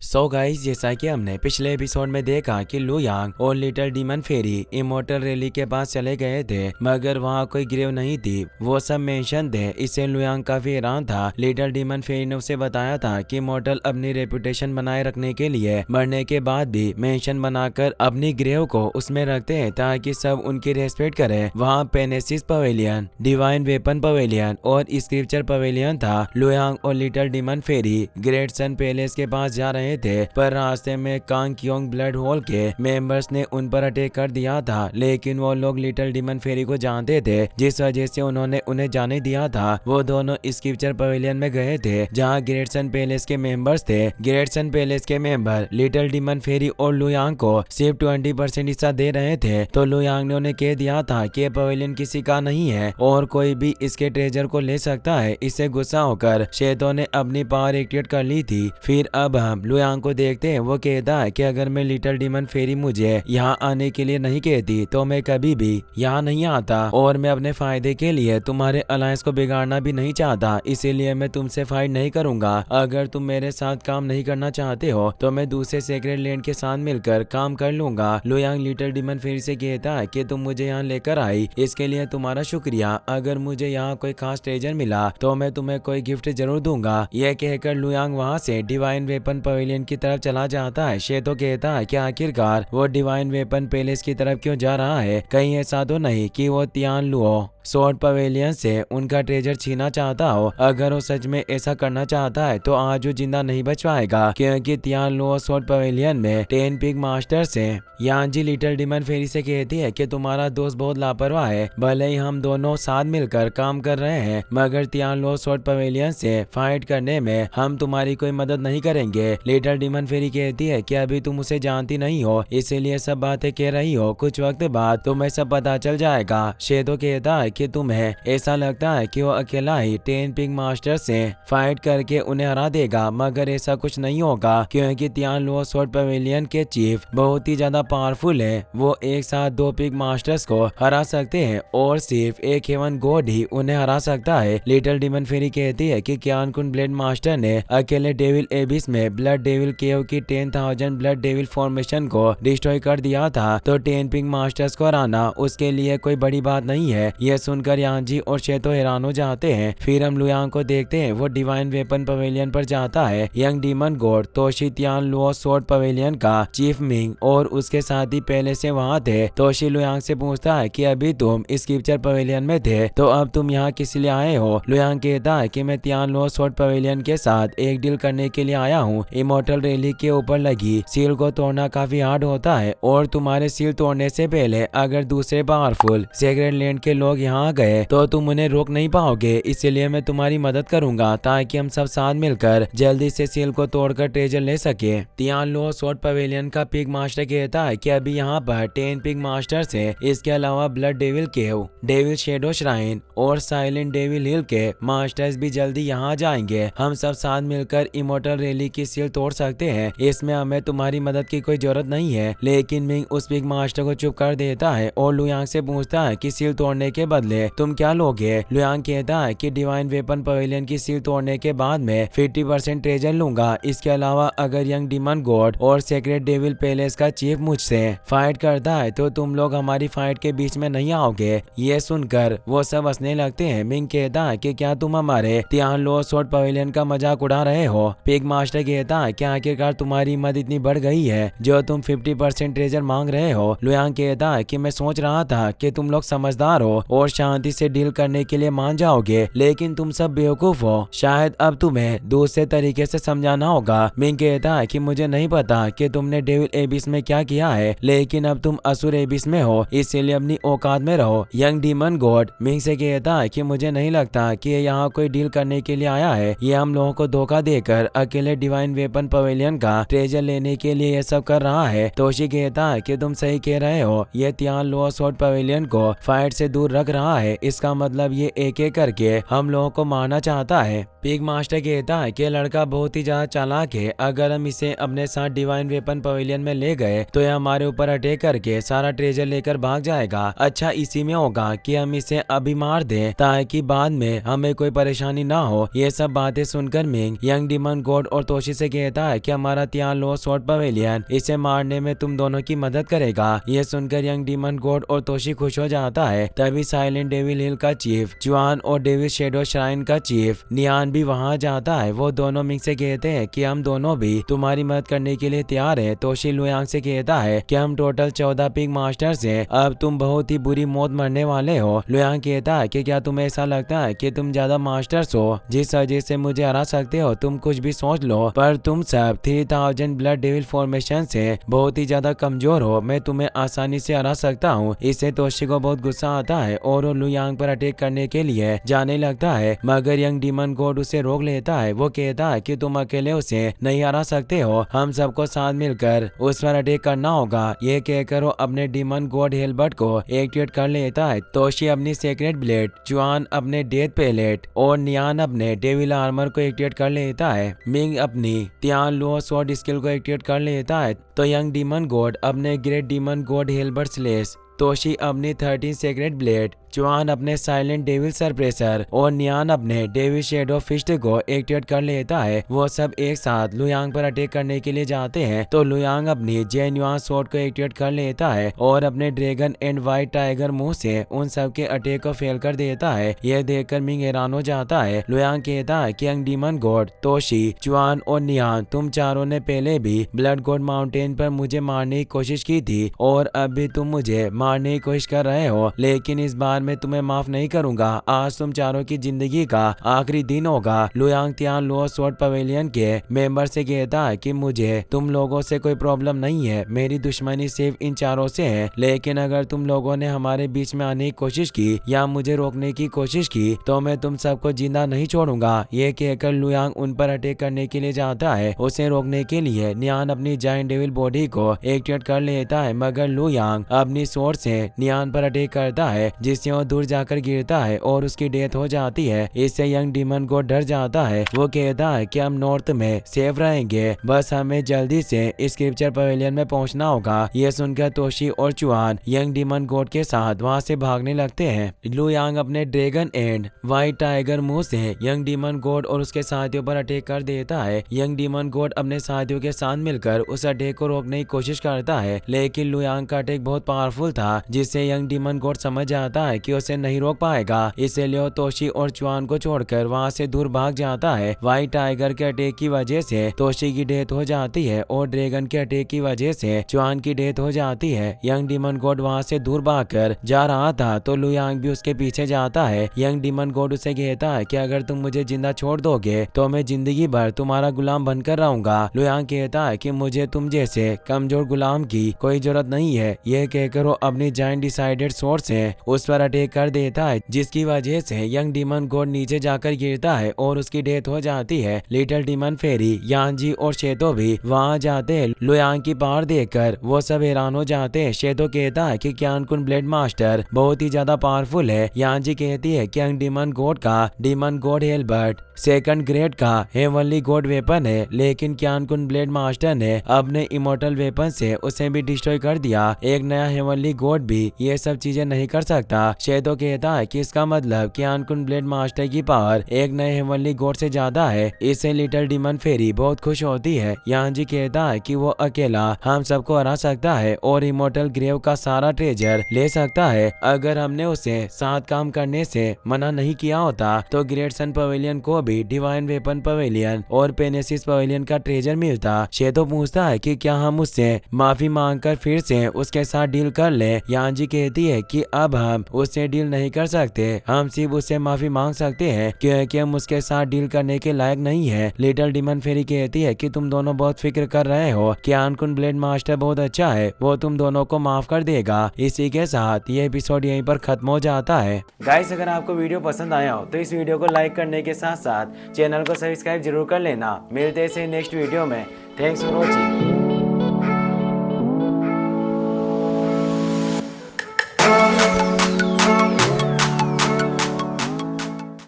So guys, जैसा कि हमने पिछले एपिसोड में देखा कि लू यांग और लिटिल डीमन फेरी इमोर्टल रैली के पास चले गए थे, मगर वहाँ कोई ग्रेव नहीं थी। वो सब मेंशन थे। इससे लू यांग काफी हैरान था। लिटिल डीमन फेरी ने उसे बताया था कि इमोर्टल अपनी रेपुटेशन बनाए रखने के लिए मरने के बाद भी मेंशन बनाकर अपनी ग्रेव को उसमें रखते हैं ताकि सब उनकी रेस्पेक्ट करें। वहाँ पेनेसिस पवेलियन, डिवाइन वेपन पवेलियन और स्क्रिप्चर पवेलियन था। लू यांग और लिटिल डीमन फेरी ग्रेट सन पैलेस के पास जा रहे थे, पर रास्ते में कांग क्योंग ब्लड होल के मेंबर्स ने उन पर अटैक कर दिया था। लेकिन वो लोग लिटिल डीमन फेरी को जानते थे, जिस वजह से उन्होंने उन्हें जाने दिया था। वो दोनों स्क्रिप्चर पवेलियन में गए थे जहां ग्रेट सन पैलेस के मेंबर्स थे। ग्रेट सन पैलेस के मेंबर लिटिल डीमन फेरी और लू यांग को सिर्फ 20% हिस्सा दे रहे थे, तो लू यांग ने उन्हें कह दिया था कि पवेलियन किसी का नहीं है और कोई भी इसके ट्रेजर को ले सकता है। इससे गुस्सा होकर शेतों ने अपनी पावर एक्टिवेट कर ली थी। फिर अब हम लू यांग को देखते हैं। वो कहता है कि अगर मैं लिटिल डीमन फेरी मुझे यहाँ आने के लिए नहीं कहती तो मैं कभी भी यहाँ नहीं आता, और मैं अपने फायदे के लिए तुम्हारे अलायंस को बिगाड़ना भी नहीं चाहता, इसीलिए मैं तुमसे फाइट नहीं करूंगा। अगर तुम मेरे साथ काम नहीं करना चाहते हो तो मैं दूसरे सेक्रेट लैंड के साथ मिलकर काम कर लूंगा। लू यांग लिटिल डीमन फेरी से कहता है कि तुम मुझे यहाँ लेकर आई, इसके लिए तुम्हारा शुक्रिया। अगर मुझे यहाँ कोई खास ट्रेजर मिला तो मैं तुम्हें कोई गिफ्ट जरूर दूंगा। यह कहकर लू यांग वहाँ से डिवाइन वेपन पवेलियन की तरफ चला जाता है। शेतो कहता है कि आखिरकार वो डिवाइन वेपन पैलेस की तरफ क्यों जा रहा है, कहीं ऐसा तो नहीं कि वो तियान लुओ स्वॉर्ड पवेलियन से उनका ट्रेजर छीना चाहता हो। अगर वो सच में ऐसा करना चाहता है तो आज वो जिंदा नहीं बच पाएगा, क्योंकि तियान लुओ स्वॉर्ड पवेलियन में 10 पिग मास्टर्स हैं। यांजी लिटिल डीमन फेरी से कहती है कि तुम्हारा दोस्त बहुत लापरवाह है। भले ही हम दोनों साथ मिलकर काम कर रहे हैं, मगर तियान लुओ स्वॉर्ड पवेलियन से फाइट करने में हम तुम्हारी कोई मदद नहीं करेंगे। लिटिल डीमन फेरी कहती है कि अभी तुम उसे जानती नहीं हो, इसीलिए सब बातें कह रही हो। कुछ वक्त बाद तुम्हें सब पता चल जाएगा। शेदो कहता है कि तुम्हें ऐसा लगता है कि वो अकेला ही 10 पिग मास्टर से फाइट करके उन्हें हरा देगा, मगर ऐसा कुछ नहीं होगा, क्योंकि तियान लुओ स्वॉर्ड पवेलियन के चीफ बहुत ही ज्यादा पावरफुल है। वो एक साथ 2 पिग मास्टर्स को हरा सकते हैं और सिर्फ एक हेवन गॉड ही उन्हें हरा सकता है। लिटिल डीमन फेरी कहती है कि क्यान कुन ब्लेड मास्टर ने अकेले डेविल एबिस में ब्लड डेविल केव की 10,000 ब्लड डेविल फॉर्मेशन को डिस्ट्रॉय कर दिया था, तो 10 पिग मास्टर्स को हराना उसके लिए कोई बड़ी बात नहीं है। यह सुनकर यांजी और शेतो हैरान हो जाते हैं। फिर हम लू यांग को देखते हैं। वो डिवाइन वेपन पवेलियन पर जाता है। Young demon God Toshi Tian Luo sword pavilion का चीफ मिंग और उसके साथ ही पहले से वहाँ थे। तोशी लू यांग से पूछता है कि अभी तुम स्क्रिप्चर पवेलियन में थे, तो अब तुम यहाँ किस लिए आए हो। लू यांग कहता है कि मैं तियान लुओ स्वॉर्ड पवेलियन के साथ एक डील करने के लिए आया हूँ। इमोर्टल रैली के ऊपर लगी सील को तोड़ना काफी हार्ड होता है, और तुम्हारे सील तोड़ने से पहले अगर दूसरे पावरफुल सेक्रेट लैंड के लोग यहाँ गए तो तुम उन्हें रोक नहीं पाओगे। इसलिए मैं तुम्हारी मदद करूंगा ताकि हम सब साथ मिलकर जल्दी से सील को तोड़कर ट्रेजर ले सके। तियान लुओ स्वॉर्ड पवेलियन का पिग मास्टर कहता है कि अभी यहाँ पर 10 पिग मास्टर्स है। इसके अलावा ब्लड डेविल केव, डेविल शेडो श्राइन और साइलेंट डेविल हिल के मास्टर्स भी जल्दी यहाँ जाएंगे। हम सब साथ मिलकर इमोर्टल रैली की सील तोड़ सकते हैं। इसमें हमें तुम्हारी मदद की कोई जरूरत नहीं है। लेकिन मिंग उस पिग मास्टर को चुप कर देता है और लू यांग से पूछता है कि सील तोड़ने के बदले तुम क्या लोगे। लू यांग कहता है कि डिवाइन वेपन पवेलियन की सील तोड़ने के बाद मैं 50% ट्रेजर लूंगा। इसके अलावा अगर यंग डीमन गॉड और सेक्रेट डेविल पैलेस का चीफ मुझसे फाइट करता है तो तुम लोग हमारी फाइट के बीच में नहीं आओगे। ये सुनकर वो सब हंसने लगते हैं। मिंग कहता है कि क्या तुम हमारे तियान लुओ स्वॉर्ड पवेलियन का मजाक उड़ा रहे हो। पिग मास्टर कहता है कि आखिरकार तुम्हारी हिम्मत इतनी बढ़ गई है जो तुम 50% ट्रेजर मांग रहे हो। लू यांग कहता है कि मैं सोच रहा था कि तुम लोग समझदार हो और शांति से डील करने के लिए मान जाओगे, लेकिन तुम सब बेवकूफ हो। शायद अब तुम्हें दूसरे तरीके से समझाना होगा। मिंग कहता है कि मुझे नहीं पता कि तुमने डेविल एबिस में क्या किया है, लेकिन अब तुम असुर एबिस में हो, इसीलिए अपनी औकात में रहो। यंग डीमन गॉड मिंग से कहता है कि मुझे नहीं लगता कि ये यहाँ कोई डील करने के लिए आया है। ये हम लोगों को धोखा देकर अकेले डिवाइन वेपन पवेलियन का ट्रेजर लेने के लिए ये सब कर रहा है। तोशी कहता है कि तुम सही कह रहे हो। ये तियान लुओ स्वॉर्ड पवेलियन को फाइट से दूर रख रहा है। इसका मतलब ये एक एक करके हम लोगों को मारना चाहता है। पिग मास्टर कहता है कि लड़का बहुत ही ज्यादा चालाक है। अगर हम इसे अपने साथ डिवाइन वेपन पवेलियन में ले गए तो ये हमारे ऊपर अटैक करके सारा ट्रेजर लेकर भाग जाएगा। अच्छा इसी में होगा कि हम इसे अभी मार दें ताकि बाद में हमें कोई परेशानी ना हो। ये सब बातें सुनकर मिंग यंग डीमन गॉड और तोशी से कहता कहता है कि हमारा तियान लो स्वॉर्ड पवेलियन इसे मारने में तुम दोनों की मदद करेगा। ये सुनकर यंग डीमन गॉड और तोशी खुश हो जाता है। तभी साइलेंट डेविल हिल का चीफ जुआन और डेविल शेडो श्राइन का चीफ नियान भी वहां जाता है। वो दोनों मिंग से कहते हैं कि हम दोनों भी तुम्हारी मदद करने के लिए तैयार है। तोशी लुयांग से कहता है कि हम टोटल 14 पिग मास्टर्स हैं, अब तुम बहुत ही बुरी मौत मरने वाले हो। लुयांग कहता है कि क्या तुम्हें ऐसा लगता है कि तुम ज्यादा मास्टर्स हो जिस वजह से मुझे हरा सकते हो? तुम कुछ भी सोच लो, पर तुम सब 3000 ब्लड डेविल फॉर्मेशन से बहुत ही ज्यादा कमजोर हो। मैं तुम्हें आसानी से हरा सकता हूँ। इससे तोशी को बहुत गुस्सा आता है और वो लुयांग पर अटैक करने के लिए जाने लगता है, मगर यंग डीमन गॉड उसे रोक लेता है। वो कहता है कि तुम अकेले उसे नहीं हरा सकते हो, हम सबको साथ मिलकर उस पर अटैक करना होगा। ये कहकर वो अपने डीमन गॉड हेलबर्ट को एक्टिवेट कर लेता है। तोशी अपनी सेक्रेट ब्लेड, जुआन अपने डेथ पैलेट और नियान अपने डेविल आर्मर को एक्टिवेट कर लेता है। मिंग अपनी तियान लो स्वॉर्ड स्किल को एक्टिवेट कर लेता है। तो यंग डीमन गॉड अपने great demon God हेलबर्ट slash, Toshi अपनी 13 सेक्रेट ब्लेड, जुआन अपने साइलेंट डेविल सरप्रेसर और नियान अपने डेविल शेडो फिस्ट को एक्टिवेट कर लेता है। वो सब एक साथ लुयांग पर अटैक करने के लिए जाते हैं। तो लुयांग अपनी जेन्युआन स्वॉर्ड को एक्टिवेट कर लेता है और अपने ड्रैगन एंड व्हाइट टाइगर मुंह से उन सब के अटैक को फेल कर देता है। यह देखकर मिंग हैरान हो जाता है। लुयांग कहता है कि यंग डीमन गॉड, तोशी, जुआन और नियान, तुम चारों ने पहले भी ब्लड गॉड माउंटेन पर मुझे मारने की कोशिश की थी और अब भी तुम मुझे मारने की कोशिश कर रहे हो, लेकिन इस बार मैं तुम्हें माफ नहीं करूंगा। आज तुम चारों की जिंदगी का आखिरी दिन होगा। लुयांग तियान लो स्वॉर्ड पवेलियन के मेंबर से कहता है कि मुझे तुम लोगों से कोई प्रॉब्लम नहीं है, मेरी दुश्मनी सिर्फ इन चारों से है, लेकिन अगर तुम लोगों ने हमारे बीच में आने की कोशिश की या मुझे रोकने की कोशिश की तो मैं तुम सबको जिंदा नहीं छोड़ूंगा। ये कहकर लुयांग उन पर अटैक करने के लिए जाता है। उसे रोकने के लिए नियान अपनी जायंट डेविल बॉडी को एक्टिवेट कर लेता है, मगर लुयांग अपनी स्वॉर्ड से नियान पर अटैक करता है, जिससे वो दूर जाकर गिरता है और उसकी डेथ हो जाती है। इससे यंग डीमन को डर जाता है। वो कहता है कि हम नॉर्थ में सेफ रहेंगे, बस हमें जल्दी से स्क्रिप्चर पवेलियन में पहुंचना होगा। ये सुनकर तोशी और चुआन यंग डीमन गॉड के साथ वहां से भागने लगते हैं। लुयांग अपने ड्रैगन एंड व्हाइट टाइगर मुंह से यंग डीमन गॉड और उसके साथियों पर अटैक कर देता है। यंग डीमन गॉड अपने साथियों के साथ मिलकर उस अटैक को रोकने की कोशिश करता है, लेकिन लुयांग का अटैक बहुत पावरफुल था, जिससे यंग डीमन गॉड समझ जाता है कि उसे नहीं रोक पाएगा। इसलिए वो तोशी और चुआन को छोड़कर वहां से दूर भाग जाता है। व्हाइट टाइगर के अटैक की वजह से तोशी की डेथ हो जाती है और ड्रैगन के अटैक की वजह से चुआन की डेथ हो जाती है। यंग डीमन गॉड वहां से दूर भागकर जा रहा था तो लुयांग भी उसके पीछे जाता है। यंग डीमन गॉड उसे कहता है कि अगर तुम मुझे जिंदा छोड़ दोगे तो मैं जिंदगी भर तुम्हारा गुलाम बनकर रहूंगा। लुयांग कहता है कि मुझे तुम जैसे कमजोर गुलाम की कोई जरूरत नहीं है। यह कहकर वो अपनी जायंट डिसाइडेड स्वॉर्ड से उस पर अटैक कर देता है, जिसकी वजह से यंग डीमन गॉड नीचे जाकर गिरता है और उसकी डेथ हो जाती है। लिटिल डीमन फेरी, यांजी और शेतो भी वहां जाते हैं। लुयांग की पावर देखकर वो सब हैरान हो जाते हैं। शेतो कहता है कि क्यानकुन ब्लेड मास्टर बहुत ही ज्यादा पावरफुल है। यांजी कहती है कि यंग डीमन गॉड का डीमन गॉड हेलबर्ट सेकंड ग्रेड का हेवनली गॉड वेपन है, लेकिन क्यानकुन ब्लेड मास्टर ने अपने इमोर्टल वेपन से उसे भी डिस्ट्रॉय कर दिया। एक नया हेवनली गॉड भी ये सब चीजें नहीं कर सकता। शेदो कहता है कि इसका मतलब क्यानकुन ब्लेड मास्टर की पावर एक नए हेवनली गॉड से ज्यादा है। इससे लिटिल डीमन फेरी बहुत खुश होती है। यांजी कहता है कि वो अकेला हम सबको हरा सकता है और इमोर्टल ग्रेव का सारा ट्रेजर ले सकता है। अगर हमने उसे साथ काम करने से मना नहीं किया होता तो ग्रेट सन पवेलियन को भी डिवाइन वेपन पवेलियन और पेनेसिस पवेलियन का ट्रेजर मिलता। शेदो पूछता है कि क्या हम उससे माफी मांगकर फिर से उसके साथ डील कर ले। यांजी कहती है कि अब हम उससे डील नहीं कर सकते, हम सिर्फ उससे माफी मांग सकते हैं क्योंकि हम उसके साथ डील करने के लायक नहीं है। लिटिल डीमन फेरी कहती है कि तुम दोनों बहुत फिक्र कर रहे हो, क्यानकुन ब्लेड मास्टर बहुत अच्छा है, वो तुम दोनों को माफ कर देगा। इसी के साथ ये एपिसोड यहीं पर खत्म हो जाता है। गाइस, अगर आपको वीडियो पसंद आया हो तो इस वीडियो को लाइक करने के साथ साथ चैनल को सब्सक्राइब जरूर कर लेना। मिलते हैं नेक्स्ट वीडियो में। Thanks for watching.